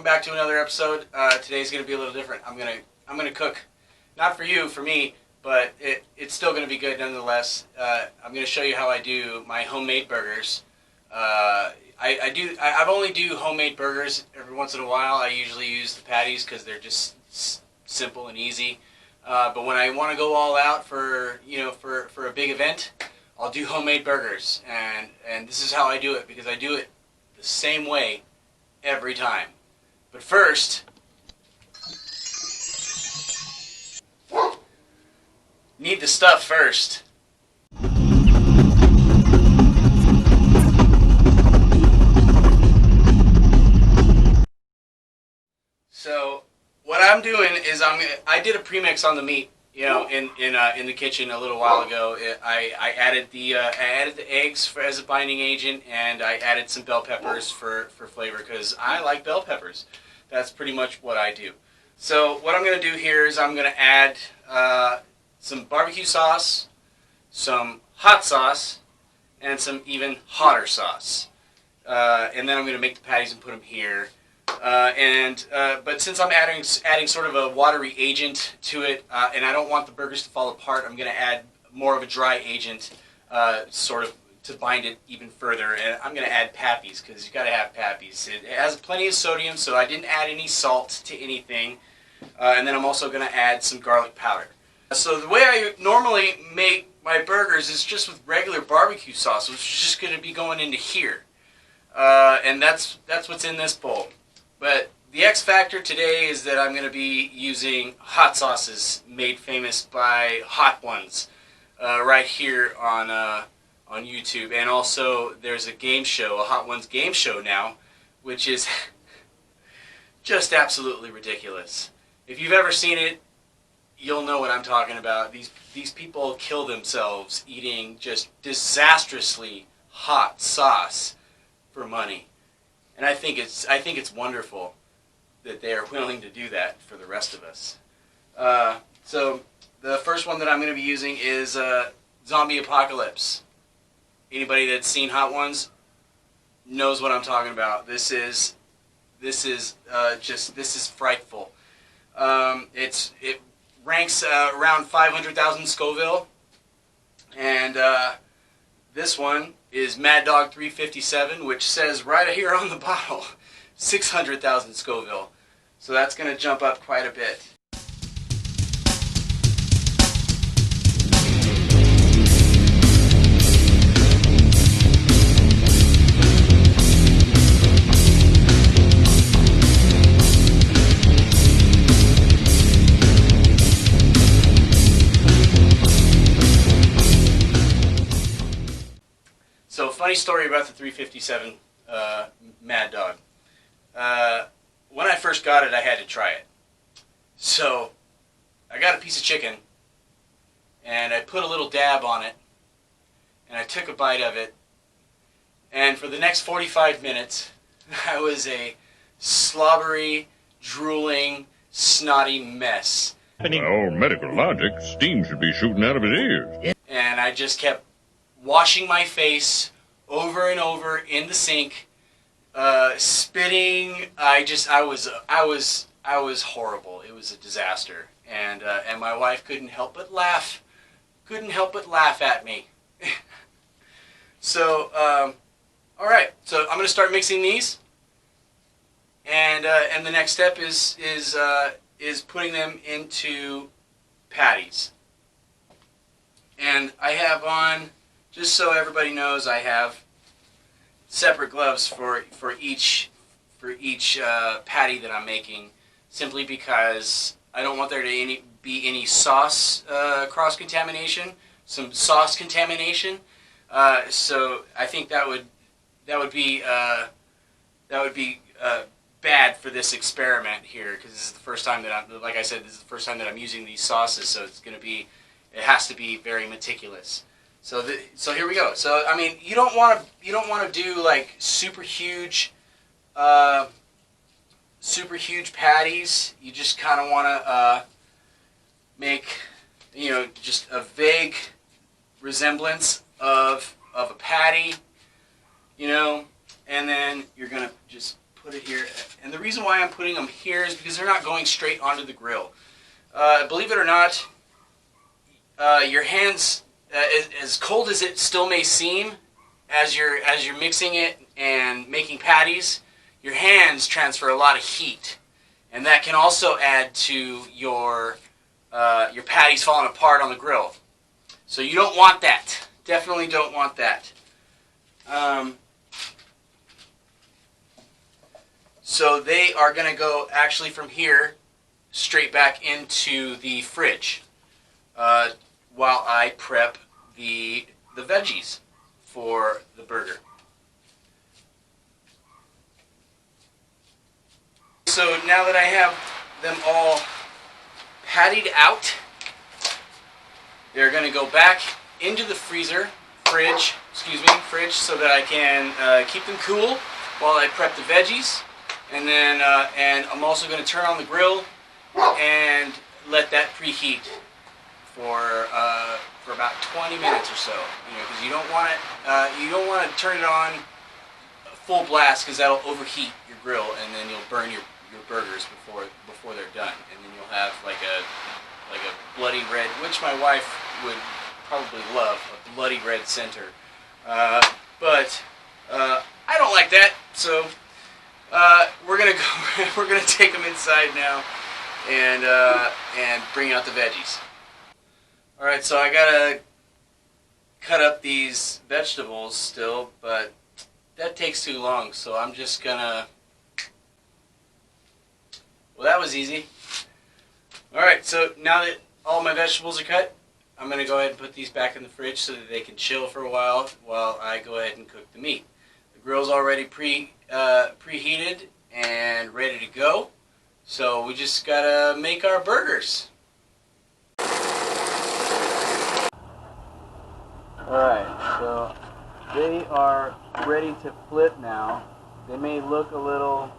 back to another episode. Today's gonna be a little different. I'm gonna cook, not for you, for me, but it's still gonna be good nonetheless. I'm gonna show you how I do my homemade burgers. I've only do homemade burgers every once in a while. I usually use the patties because they're just simple and easy. But when I want to go all out for for a big event, I'll do homemade burgers, and this is how I do it because I do it the same way every time. But first, need the stuff first. So what I'm doing is I did a premix on the meat, in the kitchen a little while ago. I added the eggs as a binding agent, and I added some bell peppers for flavor because I like bell peppers. That's pretty much what I do. So what I'm going to do here is I'm going to add some barbecue sauce, some hot sauce, and some even hotter sauce. And then I'm going to make the patties and put them here. But since I'm adding sort of a watery agent to it, and I don't want the burgers to fall apart, I'm going to add more of a dry agent, sort of to bind it even further. And I'm going to add pappies because you got to have pappies. It has plenty of sodium, so I didn't add any salt to anything. And then I'm also going to add some garlic powder. So the way I normally make my burgers is just with regular barbecue sauce, which is just going to be going into here, and that's what's in this bowl. But the X factor today is that I'm going to be using hot sauces made famous by Hot Ones right here on YouTube. And also there's a game show, a Hot Ones game show now, which is just absolutely ridiculous. If you've ever seen it, you'll know what I'm talking about. These people kill themselves eating just disastrously hot sauce for money. And I think it's wonderful that they are willing to do that for the rest of us. So the first one that I'm going to be using is Zombie Apocalypse. Anybody that's seen Hot Ones knows what I'm talking about. This is frightful. It ranks around 500,000 Scoville, and this one is Mad Dog 357, which says right here on the bottle 600,000 Scoville. So that's going to jump up quite a bit. So, funny story about the 357 Mad Dog. When I first got it, I had to try it. So, I got a piece of chicken, and I put a little dab on it, and I took a bite of it, and for the next 45 minutes, I was a slobbery, drooling, snotty mess. By all medical logic, steam should be shooting out of his ears. And I just kept washing my face over and over in the sink, spitting. I was horrible. It was a disaster, and my wife couldn't help but laugh at me. So all right, so I'm going to start mixing these, and the next step is putting them into patties. And I have on, just so everybody knows, I have separate gloves for each patty that I'm making, simply because I don't want there to be any sauce cross-contamination, some sauce contamination. So I think that would be bad for this experiment here, because this is the first time that like I said, this is the first time that I'm using these sauces, so it has to be very meticulous. So here we go. So I mean, you don't want to do like super huge patties. You just kind of want to make just a vague resemblance of a patty, and then you're gonna just put it here. And the reason why I'm putting them here is because they're not going straight onto the grill. Believe it or not, your hands, as cold as it still may seem, as you're mixing it and making patties, your hands transfer a lot of heat, and that can also add to your patties falling apart on the grill. So you don't want that. Definitely don't want that. So they are going to go actually from here straight back into the fridge while I prep the veggies for the burger. So now that I have them all pattied out, they're going to go back into the fridge, so that I can keep them cool while I prep the veggies. And then, and I'm also going to turn on the grill and let that preheat for about 20 minutes or so. You know, because you don't want to turn it on full blast, because that'll overheat your grill, and then you'll burn your burgers before they're done, and then you'll have like a bloody red, which my wife would probably love, a bloody red center. But I don't like that, so we're gonna take them inside now and bring out the veggies. All right, so I gotta cut up these vegetables still, but that takes too long, so I'm just gonna. Well, that was easy. All right, so now that all my vegetables are cut, I'm going to go ahead and put these back in the fridge so that they can chill for a while I go ahead and cook the meat. The grill's already preheated and ready to go, so we just got to make our burgers. All right, so they are ready to flip now. They may look a little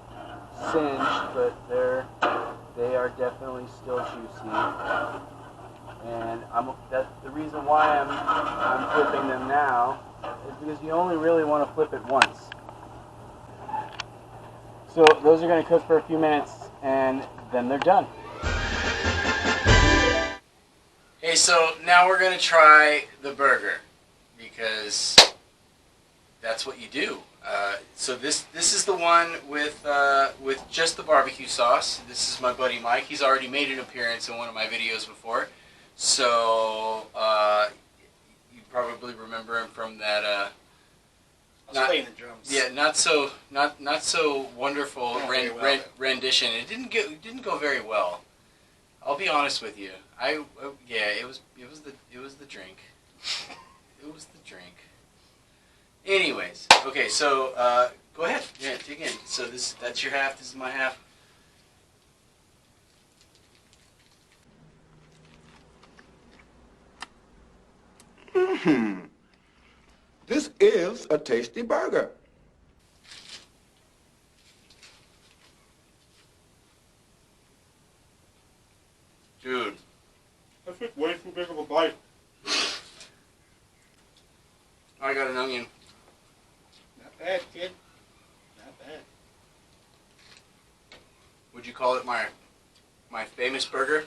singed, but they are definitely still juicy. And that's the reason why I'm flipping them now, is because you only really want to flip it once. So those are going to cook for a few minutes, and then they're done. Okay, so now we're going to try the burger, because that's what you do. So this is the one with just the barbecue sauce. This is my buddy Mike. He's already made an appearance in one of my videos before, so you probably remember him from that. I was playing the drums. Yeah, not so wonderful rendition. It didn't go very well. I'll be honest with you. It was the drink. It was the drink. Anyways, okay, so go ahead. Yeah, dig in. So that's your half. This is my half. This is a tasty burger. Dude. That's just way too big of a bite. I got an onion. Not bad, kid. Not bad. Would you call it my famous burger?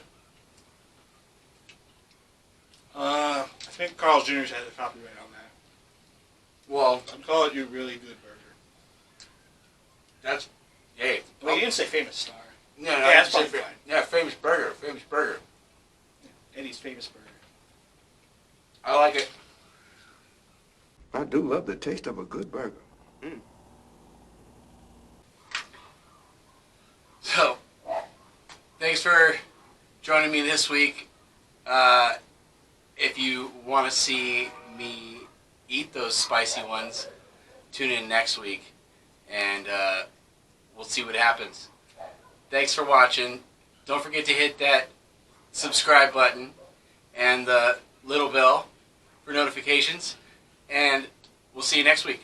I think Carl's Jr. has the copyright on that. Well, I'd call it your really good burger. that's hey. Well, you didn't say famous star. No, Yeah, I that's said fine. yeah, famous burger. Famous burger. Yeah, Eddie's famous burger. I like it. I do love the taste of a good burger. So, thanks for joining me this week. If you want to see me eat those spicy ones, tune in next week, and we'll see what happens. Thanks for watching. Don't forget to hit that subscribe button and the little bell for notifications, and we'll see you next week.